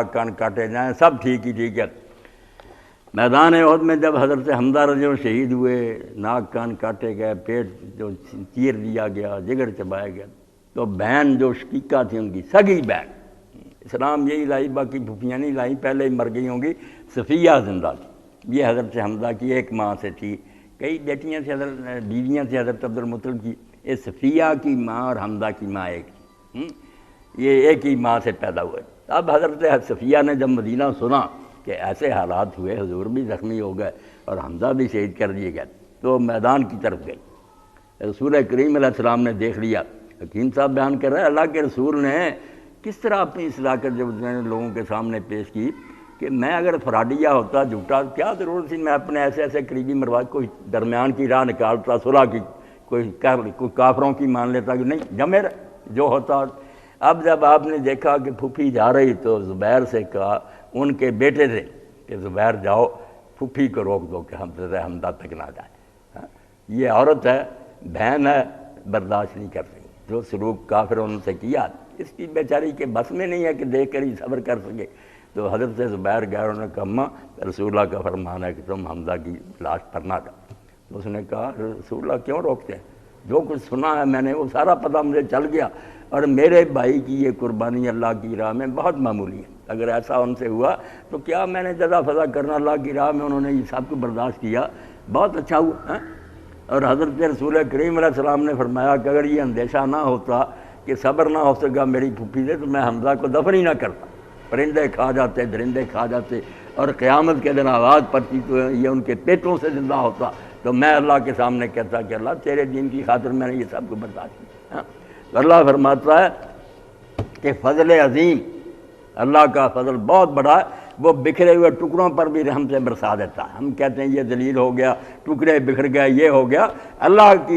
کان کاٹے جائیں، سب ٹھیک ہے۔ میدان احد میں جب حضرت حمزہ رضی اللہ عنہ شہید ہوئے، ناک کان کاٹے گئے، پیٹ جو چیر دیا گیا، جگر چبایا گیا، تو بہن جو شقیقہ تھی ان کی سگی بہن، اسلام یہی لائی، باقی پھوپھیاں نہیں لائیں، پہلے ہی مر گئی ہوں گی، صفیہ زندہ تھی۔ یہ حضرت حمزہ کی ایک ماں سے تھی، کئی بیٹیاں تھیں، بیویاں تھیں حضرت عبدالمطلب کی، یہ صفیہ کی ماں اور حمزہ کی ماں ایک تھی، یہ ایک ہی ماں سے پیدا ہوئے۔ اب حضرت صفیہ نے جب مدینہ سنا کہ ایسے حالات ہوئے، حضور بھی زخمی ہو گئے اور حمزہ بھی شہید کر دیے گئے، تو میدان کی طرف گئی۔ رسول کریم علیہ السلام نے دیکھ لیا، حکیم صاحب بیان کر رہے ہیں اللہ کے رسول نے کس طرح اپنی صداقت جب لوگوں کے سامنے پیش کی کہ میں اگر فراڈیہ ہوتا، جھوٹا، کیا ضرورت تھی میں اپنے ایسے قریبی مرواج کوئی درمیان کی راہ نکالتا، صلح کی، کوئی کافروں کی مان لیتا کہ نہیں جمع جو ہوتا۔ اب جب آپ نے دیکھا کہ پھوپھی جا رہی تو زبیر سے کہا، ان کے بیٹے تھے، کہ زبیر جاؤ پھوپھی کو روک دو کہ حمزہ تک نہ جائے۔ یہ عورت ہے، بہن ہے، برداشت نہیں کر سکتی جو سلوک کافروں نے سے کیا، اس کی بیچاری کے بس میں نہیں ہے کہ دیکھ کر ہی صبر کر سکے۔ تو حضرت زبیر گئے، انہوں نے کہا اماں رسول اللہ کا فرمان ہے کہ تم حمزہ کی لاش پر نہ جاؤ۔ تو اس نے کہا رسول اللہ کیوں روکتے ہیں؟ جو کچھ سنا ہے میں نے وہ سارا پتہ مجھے چل گیا، اور میرے بھائی کی یہ قربانی اللہ کی راہ میں بہت معمولی ہے، اگر ایسا ان سے ہوا تو کیا میں نے جزا فضا کرنا اللہ کی راہ میں، انہوں نے یہ سب کو برداشت کیا، بہت اچھا ہوا۔ اور حضرت رسول کریم علیہ السلام نے فرمایا کہ اگر یہ اندیشہ نہ ہوتا کہ صبر نہ ہو سکا میری پھوپھی سے تو میں حمزہ کو دفن ہی نہ کرتا، پرندے کھا جاتے، درندے کھا جاتے، اور قیامت کے دن آواز پڑتی تو یہ ان کے پیٹوں سے زندہ ہوتا، تو میں اللہ کے سامنے کہتا کہ اللہ تیرے دین کی خاطر میں نے یہ سب کو برداشت کیا۔ تو اللہ فرماتا ہے کہ فضل عظیم، اللہ کا فضل بہت بڑا ہے، وہ بکھرے ہوئے ٹکڑوں پر بھی رحم سے برسا دیتا ہے۔ ہم کہتے ہیں یہ ذلیل ہو گیا، ٹکڑے بکھر گئے، یہ ہو گیا، اللہ کی